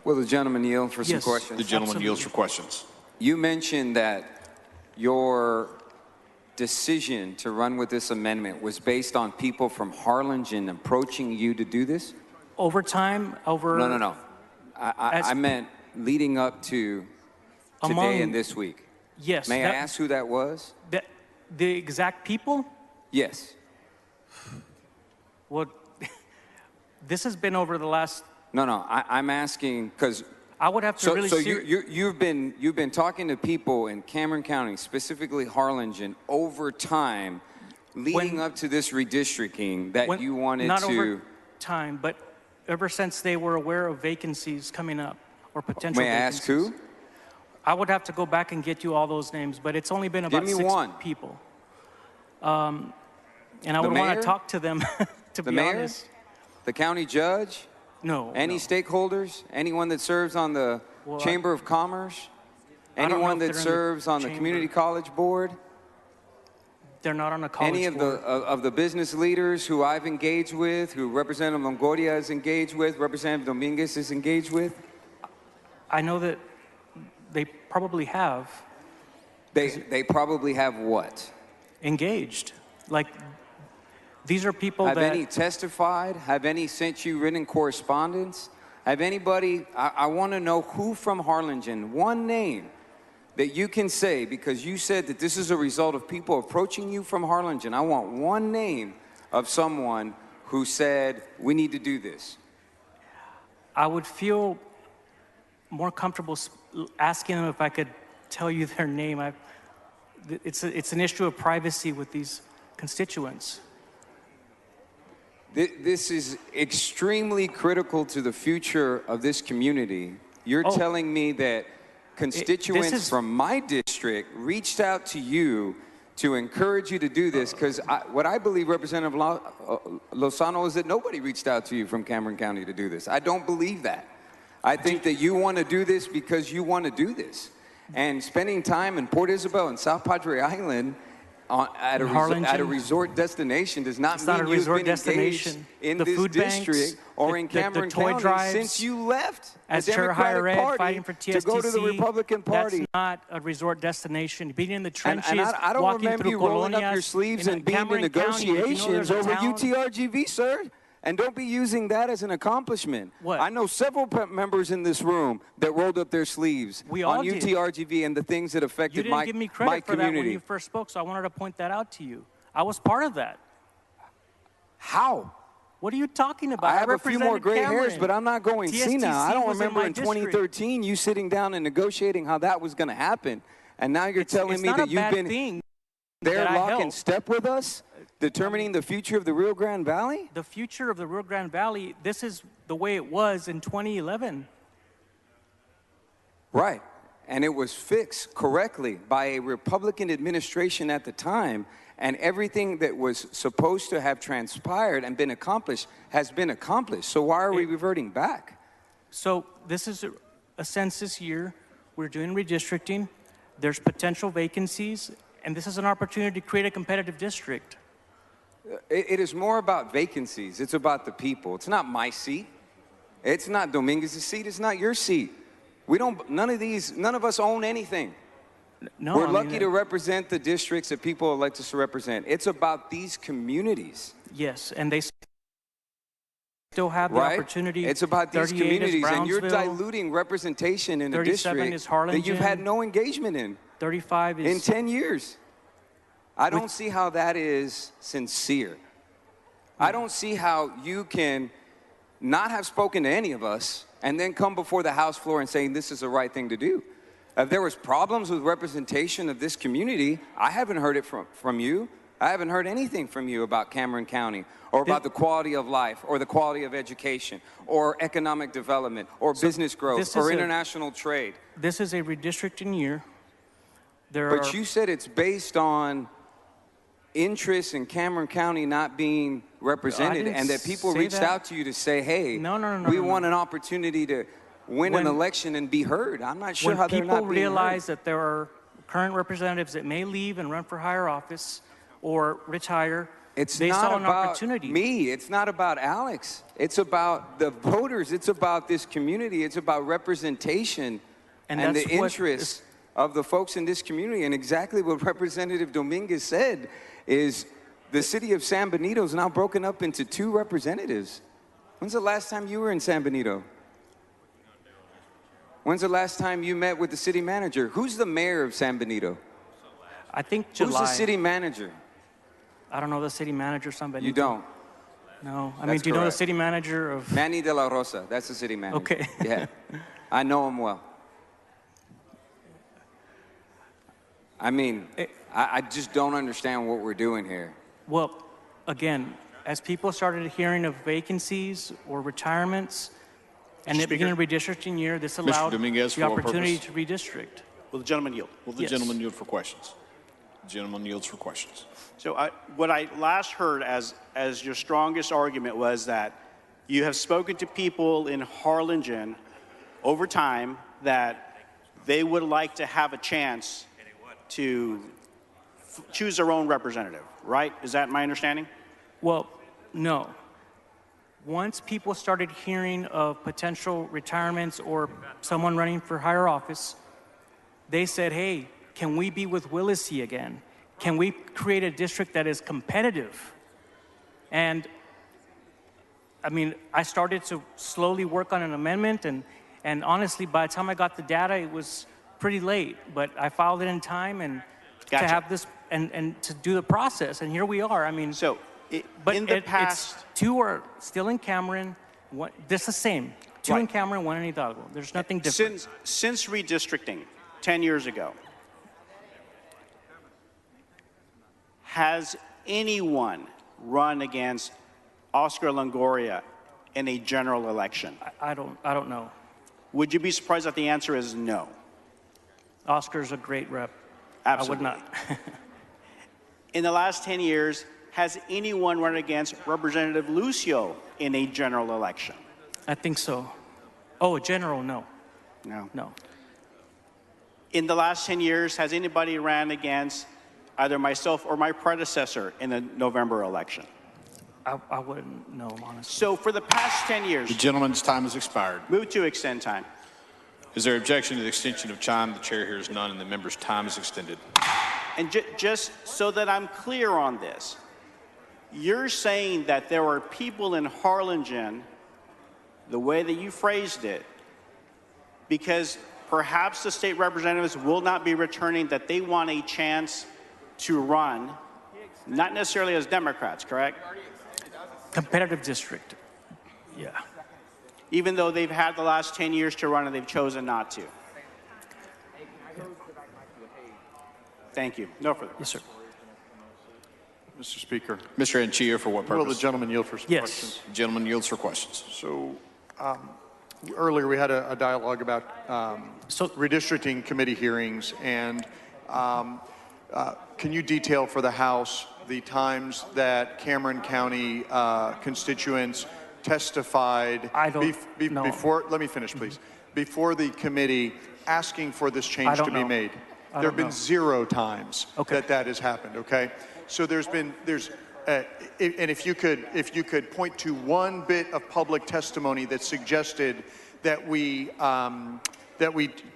Will the gentleman yield for some Yes, questions? The gentleman absolutely. yields for questions. You mentioned that your decision to run with this amendment was based on people from Harlingen approaching you to do this? Over time, over... No. I meant leading up to today and this week. Yes. May I ask who that was? The exact people? Yes. Well, this has been over the last... No, I'm asking because... I would have to So you've been talking to people in Cameron County, specifically Harlingen, over time, leading up to this redistricting that you wanted not to... Not over time, but ever since they were aware of vacancies coming up or potential vacancies. May I ask who? I would have to go back and get you all those names, but it's only been about 6 people. And I would want to talk to them, to be honest. The county judge? No. Any stakeholders? Anyone that serves on the Chamber of Commerce? Anyone that serves on the Community College Board? They're not on a college board. Any of the business leaders who I've engaged with, who Representative Longoria is engaged with, Representative Dominguez is engaged with? I know that they probably have. They probably have what? Engaged. Like, these are people that... Have any testified? Have any sent you written correspondence? Have anybody... I want to know who from Harlingen, one name that you can say, because you said that this is a result of people approaching you from Harlingen. I want one name of someone who said, we need to do this. I would feel more comfortable asking them if I could tell you their name. It's an issue of privacy with these constituents. This is extremely critical to the future of this community. You're telling me that constituents from my district reached out to you to encourage you to do this, because what I believe, Representative Lozano, is that nobody reached out to you from Cameron County to do this. I don't believe that. I think that you want to do this because you want to do this. And spending time in Port Isabel and South Padre Island at a resort destination does not mean you've been engaged in this district or in Cameron County since you left the Democratic Party to go to the Republican Party. That's not a resort destination. Being in the trenches, I don't remember you rolling up your sleeves and being in negotiations over UTRGV, sir. And don't be using that as an accomplishment. What? I know several members in this room that rolled up their sleeves on UTRGV and the things that affected my community. You didn't give me credit for that when you first spoke, so I wanted to point that out to you. I was part of that. How? What are you talking about? I have a few more gray hairs, but I'm not going senile. I don't remember in 2013 you sitting down and negotiating how that was going to happen. And now you're telling me that you've been there lock and step with us? Determining the future of the Rio Grande Valley? The future of the Rio Grande Valley, this is the way it was in 2011. Right. And it was fixed correctly by a Republican administration at the time, and everything that was supposed to have transpired and been accomplished has been accomplished. So why are we reverting back? So this is a census year. We're doing redistricting. There's potential vacancies, and this is an opportunity to create a competitive district. It is more about vacancies. It's about the people. It's not my seat. It's not Dominguez's seat. It's not your seat. We don't, none of us own anything. No, We're lucky to represent the districts that people elect us to represent. It's about these communities. Yes, and they still have the opportunity. It's about these communities, and you're diluting representation in a district that you've had no engagement in. 35 is... In 10 years. I don't see how that is sincere. I don't see how you can not have spoken to any of us and then come before the House floor and saying this is the right thing to do. If there was problems with representation of this community, I haven't heard it from you. I haven't heard anything from you about Cameron County or about the quality of life or the quality of education or economic development or business growth or international trade. This is a redistricting year. But you said it's based on interest in Cameron County not being represented, and that people reached out to you to say, hey, we want an opportunity to win an election and be heard. I'm not sure how they're not being heard. When people realize that there are current representatives that may leave and run for higher office or retire, It's They not saw an about opportunity. me. It's not about Alex. It's about the voters. It's about this community. It's about representation and the interests of the folks in this community. And exactly what Representative Dominguez said is the city of San Benito is now broken up into 2 representatives. When's the last time you were in San Benito? When's the last time you met with the city manager? Who's the mayor of San Benito? I think July. Who's the city manager? I don't know the city manager, somebody. You don't? No. I mean, do you know the city manager of? Manny de la Rosa. That's the city manager. Okay. Yeah. I know him well. I mean, I just don't understand what we're doing here. Well, again, as people started hearing of vacancies or retirements, and it being a redistricting year, this allowed Dominguez, the opportunity to redistrict. Will the gentleman yield? Will the Yes. gentleman yield for questions? The gentleman yields for questions. So what I last heard as your strongest argument was that you have spoken to people in Harlingen over time that they would like to have a chance to choose their own representative, right? Is that my understanding? Well, no. Once people started hearing of potential retirements or someone running for higher office, they said, hey, can we be with Willacy again? Can we create a district that is competitive? And I mean, I started to slowly work on an amendment, and honestly, by the time I got the data, it was pretty late, but I filed it in time and Gotcha. to have this and to do the process, and here we are. I mean, So but in the past, it's 2 are still in Cameron. This is the same. 2 in Right. Cameron, 1 in Hidalgo. There's nothing different. since redistricting 10 years ago, has anyone run against Oscar Longoria in a general election? I don't know. Would you be surprised that the answer is no? Oscar's a great rep. Absolutely. I would not. In the last 10 years, has anyone run against Representative Lucio in a general election? I think so. Oh, general, no. No. No. In the last 10 years, has anybody ran against either myself or my predecessor in the November election? I wouldn't know, honestly. So for the past 10 years, The gentleman's time has expired. move to extend time. Is there objection to the extension of time? The chair hears none, and the member's time is extended. And just so that I'm clear on this, you're saying that there are people in Harlingen, the way that you phrased it, because perhaps the state representatives will not be returning, that they want a chance to run, not necessarily as Democrats, correct? Competitive district. Yeah. Even though they've had the last 10 years to run and they've chosen not to. Thank you. No further. Yes, sir. Mr. Speaker, Mr. Anchia, for what purpose? will the gentleman yield for some Yes. questions? The gentleman yields for questions. So earlier we had a dialogue about redistricting committee hearings, and can you detail for the House the times that Cameron County constituents testified I don't know. before, let me finish please, before the committee asking for this I change don't to be know. made? I There have don't been know. 0 times Okay. that has happened, okay? So and if you could point to one bit of public testimony that suggested that we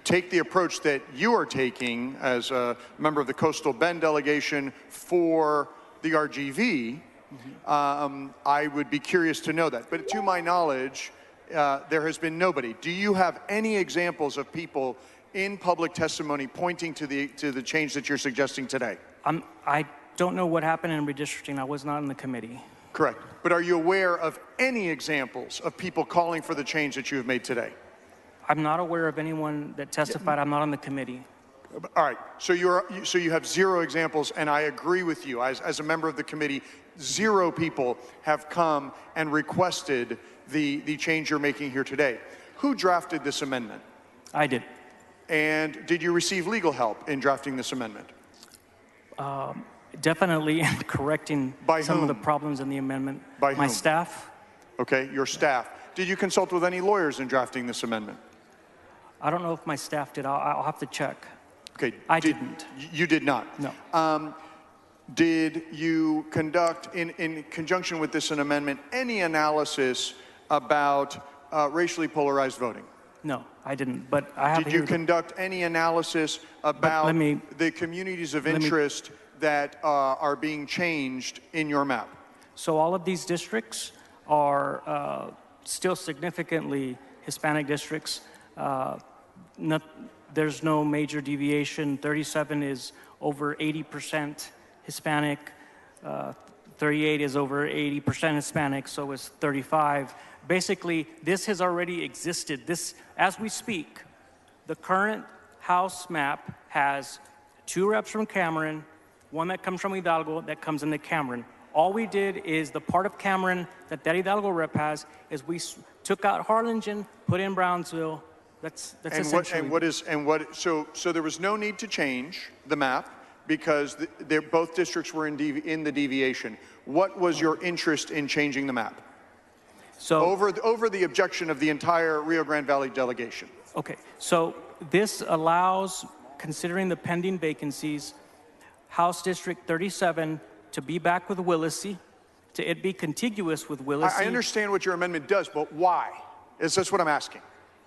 take the approach that you are taking as a member of the Coastal Bend delegation for the RGV, I would be curious to know that. But to my knowledge, there has been nobody. Do you have any examples of people in public testimony pointing to the change that you're suggesting today? I don't know what happened in redistricting. I was not in the committee. Correct. But are you aware of any examples of people calling for the change that you have made today? I'm not aware of anyone that testified. I'm not on the committee. All right. So you have 0 examples, and I agree with you. As a member of the committee, 0 people have come and requested the change you're making here today. Who drafted this amendment? I did. And did you receive legal help in drafting this amendment? Definitely in correcting By some of the whom? problems in the amendment. By My whom? staff. Okay, your staff. Did you consult with any lawyers in drafting this amendment? I don't know if my staff did. I'll have to check. Okay. I didn't. You did not? No. did you conduct, in conjunction with this amendment, any analysis about racially polarized voting? No, I didn't, but I have Did you conduct any analysis about the communities of interest that are being changed in your map? So all of these districts are still significantly Hispanic districts. There's no major deviation. 37 is over 80% Hispanic. 38 is over 80% Hispanic, so is 35. Basically, this has already existed. This, as we speak, the current House map has 2 reps from Cameron, 1 that comes from Hidalgo that comes into Cameron. All we did is the part of Cameron that Hidalgo rep has is we took out Harlingen, put in Brownsville. That's essentially. So there was no need to change the map because both districts were in the deviation. What was your interest in changing the map? So over the objection of the entire Rio Grande Valley delegation. Okay, so this allows, considering the pending vacancies, House District 37 to be back with Willacy, to it be contiguous with Willacy. I understand what your amendment does, but why? That's what I'm asking.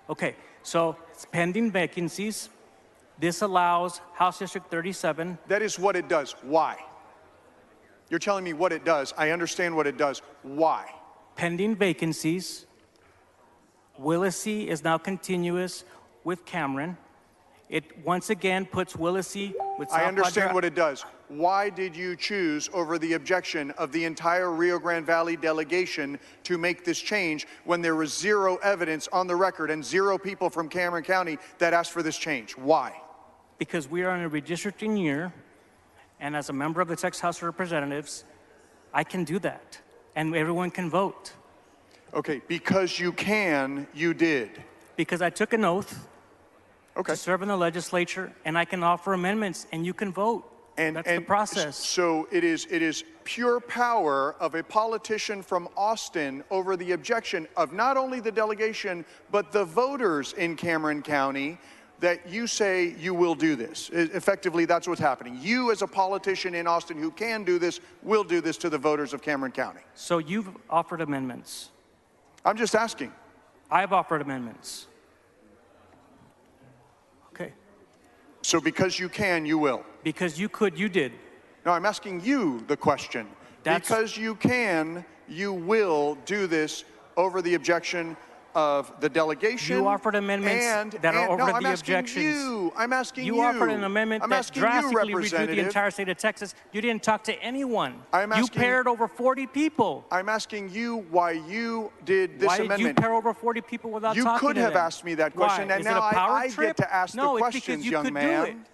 Okay, so it's pending vacancies. This allows House District 37. That is what it does. Why? You're telling me what it does. I understand what it does. Why? Pending vacancies. Willacy is now continuous with Cameron. It once again puts Willacy with South I understand Padre. what it does. Why did you choose over the objection of the entire Rio Grande Valley delegation to make this change when there was 0 evidence on the record and 0 people from Cameron County that asked for this change? Why? Because we are in a redistricting year, and as a member of the Texas House of Representatives, I can do that, and everyone can vote. Okay, because you can, you did. Because I took an oath to serve in the legislature, and I can offer amendments, and you can vote. That's the process. So it is pure power of a politician from Austin over the objection of not only the delegation, but the voters in Cameron County that you say you will do this. Effectively, that's what's happening. You, as a politician in Austin who can do this, will do this to the voters of Cameron County. So you've offered amendments. I'm just asking. I've offered amendments. Okay. So because you can, you will. Because you could, you did. No, I'm asking you the question. Because you can, you will do this over the objection of the delegation. You offered amendments that are over the objections. I'm asking you. You offered an amendment that drastically reviewed the entire state of Texas. You didn't talk to anyone. You paired over 40 people. I'm asking you why you did this amendment. Why did you pair over 40 people without talking to them? You could have asked me that question, Why? and Is it now a power I trip? get to ask the questions, young man.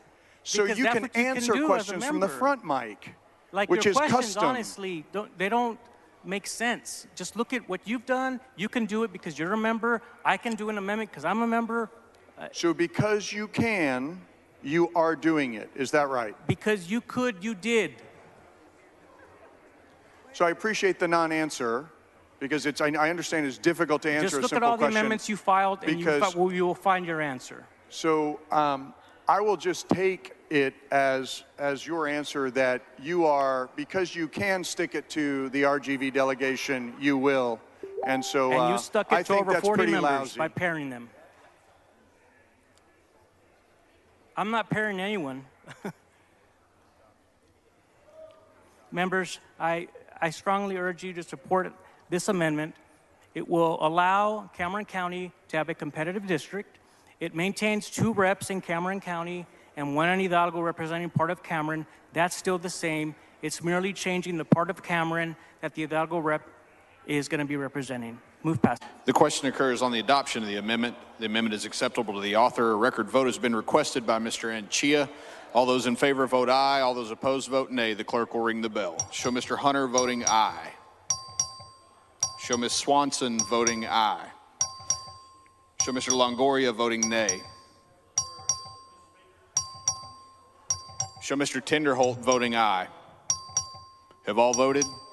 So Because you that's can what you can answer do as a questions from the member. front mic, Like which your is questions, custom. honestly, they don't make sense. Just look at what you've done. You can do it because you're a member. I can do an amendment because I'm a member. So because you can, you are doing it. Is that right? Because you could, you did. So I appreciate the non-answer because I understand it's difficult to answer Just a look simple at all the question. amendments you filed, and you will find your answer. So I will just take it as your answer that you are, because you can stick it to the RGV delegation, you will. And so And you stuck I it to think over that's 40 pretty members lousy. by pairing them. I'm not pairing anyone. Members, I strongly urge you to support this amendment. It will allow Cameron County to have a competitive district. It maintains 2 reps in Cameron County and 1 in Hidalgo representing part of Cameron. That's still the same. It's merely changing the part of Cameron that the Hidalgo rep is going to be representing. Move past. The question occurs on the adoption of the amendment. The amendment is acceptable to the author. A record vote has been requested by Mr. Anchia. All those in favor vote aye. All those opposed vote nay. The clerk will ring the bell. Show Mr. Hunter voting aye. Show Ms. Swanson voting aye. Show Mr. Longoria voting nay. Show Mr. Tinderholt voting aye. Have all voted?